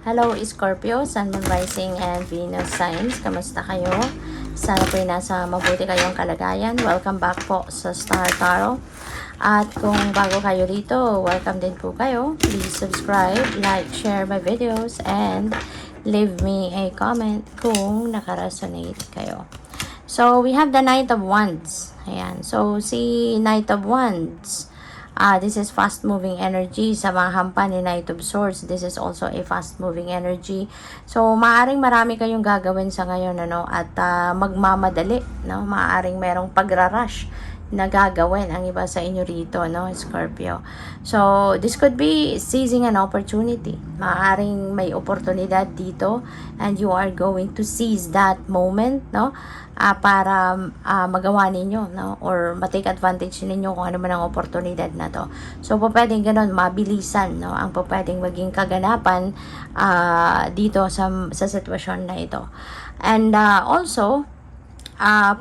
Hello Scorpio, Sun, Moon, Rising, and Venus signs. Kamusta kayo? Sana po nasa mabuti kayong kalagayan. Welcome back po sa Star Tarot. At kung bago kayo rito, welcome din po kayo. Please subscribe, like, share my videos, and leave me a comment kung nakaresonate kayo. So, we have the Knight of Wands. Ayan. So, si Knight of Wands, this is fast-moving energy. Sa mga hampa ni Knight of Swords, this is also a fast-moving energy. So, maaring marami kayong gagawin sa ngayon, ano, at magmamadali, no? Maaring merong pagrarush na gagawin ang iba sa inyo rito, no, Scorpio. So, this could be seizing an opportunity. Maaring may oportunidad dito and you are going to seize that moment, no, para magawa ninyo, no, or matake advantage ninyo kung ano man ang oportunidad na to. So, po pwedeng ganun, mabilisan, no, ang po pwedeng maging kaganapan dito sa sitwasyon na ito. And also,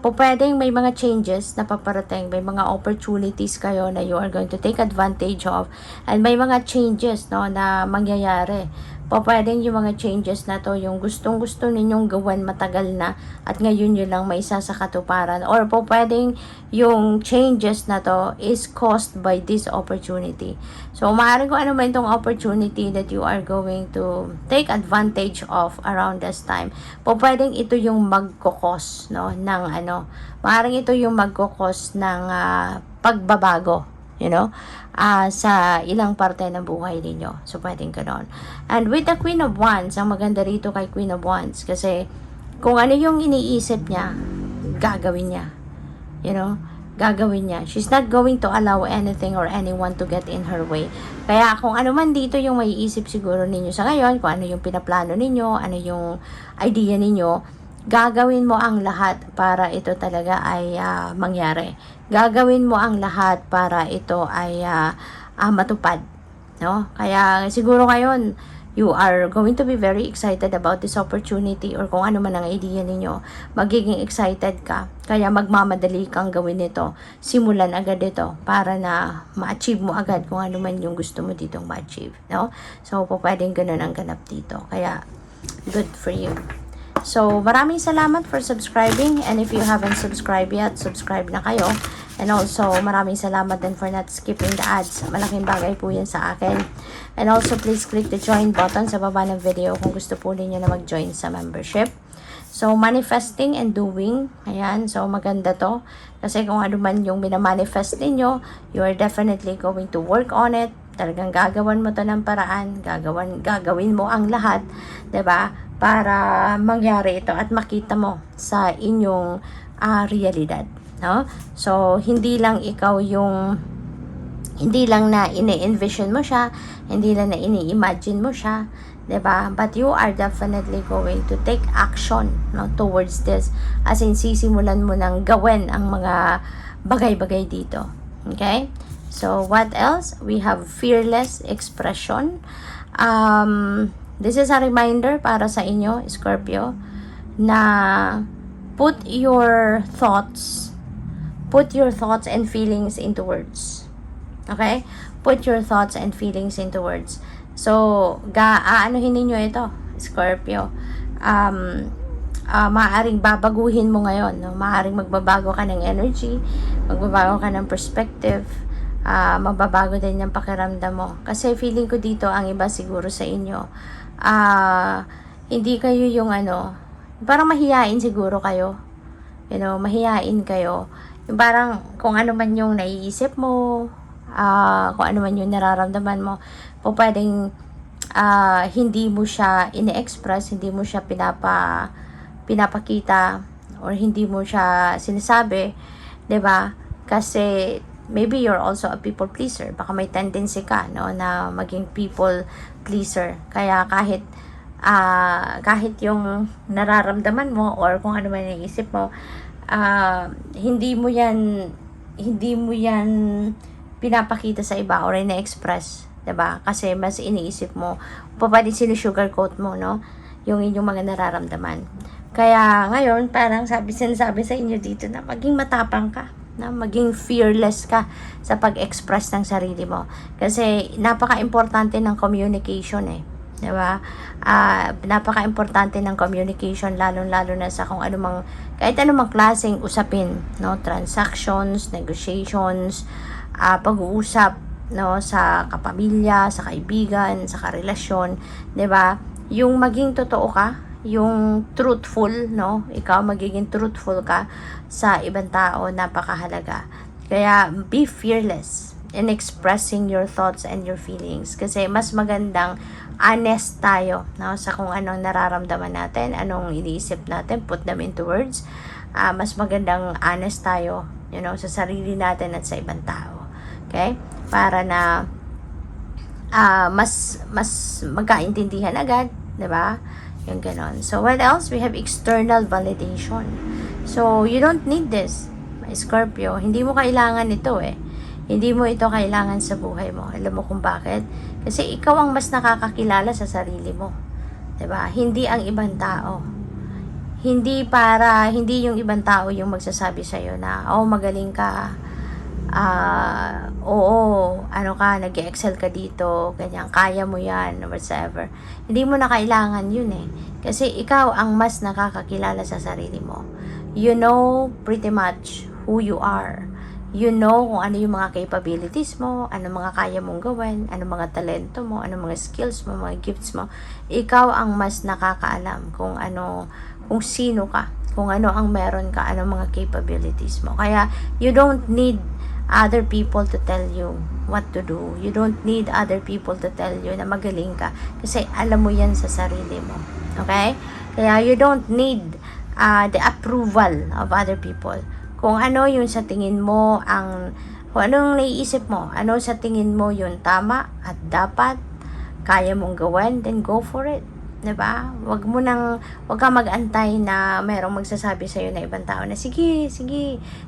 po pwedeng may mga changes na paparating, may mga opportunities kayo na you are going to take advantage of, and may mga changes, no, na mangyayari. Po pwedeng yung mga changes na to, yung gustong-gusto ninyong gawin matagal na at ngayon yun lang may isa sa katuparan, or po pwedeng yung changes na to is caused by this opportunity. So, maaaring kung ano man itong opportunity that you are going to take advantage of around this time, po pwedeng ito yung magkokos, no, ng ano, maaaring ito yung magkokos ng pagbabago, you know, sa ilang parte ng buhay ninyo. So, pwedeng ganon. And with the Queen of Wands, ang maganda rito kay Queen of Wands, kasi kung ano yung iniisip niya, gagawin niya. You know, gagawin niya. She's not going to allow anything or anyone to get in her way. Kaya kung ano man dito yung maiisip siguro ninyo sa ngayon, kung ano yung pinaplano ninyo, ano yung idea ninyo, gagawin mo ang lahat para ito talaga ay mangyari. Gagawin mo ang lahat para ito ay matupad, no? Kaya siguro ngayon, you are going to be very excited about this opportunity, or kung ano man ang idea ninyo, magiging excited ka. Kaya magmamadali kang gawin ito. Simulan agad ito para na ma-achieve mo agad kung ano man yung gusto mo ditong ma-achieve, no? So, pwedeng ganun ang ganap dito. Kaya, good for you. So, maraming salamat for subscribing, and if you haven't subscribed yet, subscribe na kayo. And also, maraming salamat din for not skipping the ads. Malaking bagay po yan sa akin. And also, please click the join button sa baba ng video kung gusto po ninyo na mag-join sa membership. So, manifesting and doing. Ayan, so maganda to. Kasi kung ano man yung minamanifest ninyo, you are definitely going to work on it. Talagang gagawan mo to ng paraan. Gagawin mo ang lahat. 'Di ba? Para mangyari ito at makita mo sa inyong realidad, no? So, hindi lang na ini-envision mo siya, hindi lang na ini-imagine mo siya, 'di ba? But you are definitely going to take action, no, towards this. As in, sisimulan mo nang gawin ang mga bagay-bagay dito. Okay? So, what else? We have fearless expression. This is a reminder para sa inyo, Scorpio, na put your thoughts and feelings into words. Okay? Put your thoughts and feelings into words. So, aanuhin ninyo ito, Scorpio. Maaaring babaguhin mo ngayon, no? Maaaring magbabago ka ng energy, magbabago ka ng perspective, magbabago din yung pakiramdam mo. Kasi feeling ko dito, ang iba siguro sa inyo, hindi kayo yung parang mahiyain siguro kayo. You know, mahiyain kayo. Yung parang kung ano man yung naiisip mo, kung ano man yung nararamdaman mo, po pwedeng hindi mo siya ine-express, hindi mo siya pinapakita, or hindi mo siya sinasabi, 'di ba? Kasi maybe you're also a people pleaser. Baka may tendency ka, no, na maging people pleaser. Kaya kahit yung nararamdaman mo or kung ano man naisip mo, hindi mo yan pinapakita sa iba or ina-express, 'di ba? Kasi mas iniisip mo, pwede sinusugarcoat mo, no, yung inyong mga nararamdaman. Kaya ngayon, parang sinasabi sa inyo dito na maging matapang ka, na maging fearless ka sa pag-express ng sarili mo. Kasi napaka-importante ng communication di ba? Napaka-importante ng communication, lalo na sa kung kahit anumang klaseng usapin, no? Transactions, negotiations, pag-uusap, no? Sa kapamilya, sa kaibigan, sa karelasyon, di ba? Yung maging totoo ka, yung truthful, no? Ikaw magiging truthful ka sa ibang tao, napakahalaga. Kaya be fearless in expressing your thoughts and your feelings, kasi mas magandang honest tayo, no, sa kung anong nararamdaman natin, anong iniisip natin, put them into words. Mas magandang honest tayo, sa sarili natin at sa ibang tao, okay, para na mas magkaintindihan agad, 'di ba? Yung ganon. So what else? We have external validation. So you don't need this, Scorpio. Hindi mo kailangan ito Hindi mo ito kailangan sa buhay mo. Alam mo kung bakit? Kasi ikaw ang mas nakakakilala sa sarili mo. 'Di ba? Hindi ang ibang tao. Hindi yung ibang tao yung magsasabi sa iyo na, "Oh, magaling ka. Nag-excel ka dito, ganyan, kaya mo yan," or whatever. Hindi mo na kailangan yun Kasi ikaw ang mas nakakakilala sa sarili mo. You know pretty much who you are. You know kung ano yung mga capabilities mo, ano mga kaya mong gawin, ano mga talento mo, ano mga skills mo, mga gifts mo. Ikaw ang mas nakakaalam kung sino ka, kung ano ang meron ka, ano mga capabilities mo. Kaya you don't need other people to tell you what to do. You don't need other people to tell you na magaling ka, kasi alam mo yan sa sarili mo. Okay? Kaya you don't need the approval of other people. Kung ano yung sa tingin mo, kung anong naiisip mo, ano sa tingin mo yung tama at dapat, kaya mong gawin, then go for it. 'Di ba? Wag ka mag-antay na mayroong magsasabi sa iyo na ibang tao na, sige,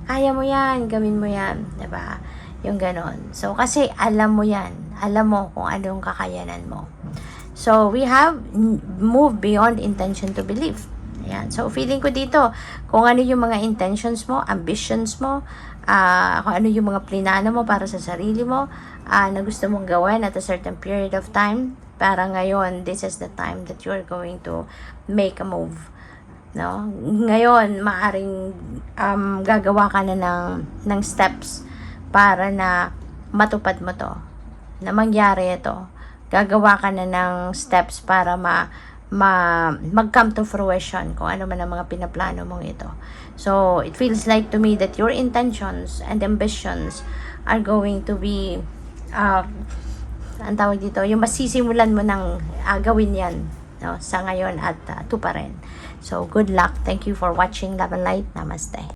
kaya mo yan, gawin mo yan. 'Di ba? Yung ganon. So, kasi alam mo yan. Alam mo kung anong kakayanan mo. So, we have moved beyond intention to belief. Ayan. So, feeling ko dito, kung ano yung mga intentions mo, ambitions mo, kung ano yung mga plinano mo para sa sarili mo, na gusto mong gawin at a certain period of time, para ngayon, this is the time that you're going to make a move. No? Ngayon, maaring gagawa ka na ng steps para na matupad mo to, na mangyari ito. Gagawa ka na ng steps para mag-come to fruition kung ano man ang mga pinaplano mong ito. So, it feels like to me that your intentions and ambitions are going to be ang tawag dito, yung masisimulan mo ng gawin yan, no, sa ngayon at tuparin. So, good luck. Thank you for watching Love and Light. Namaste.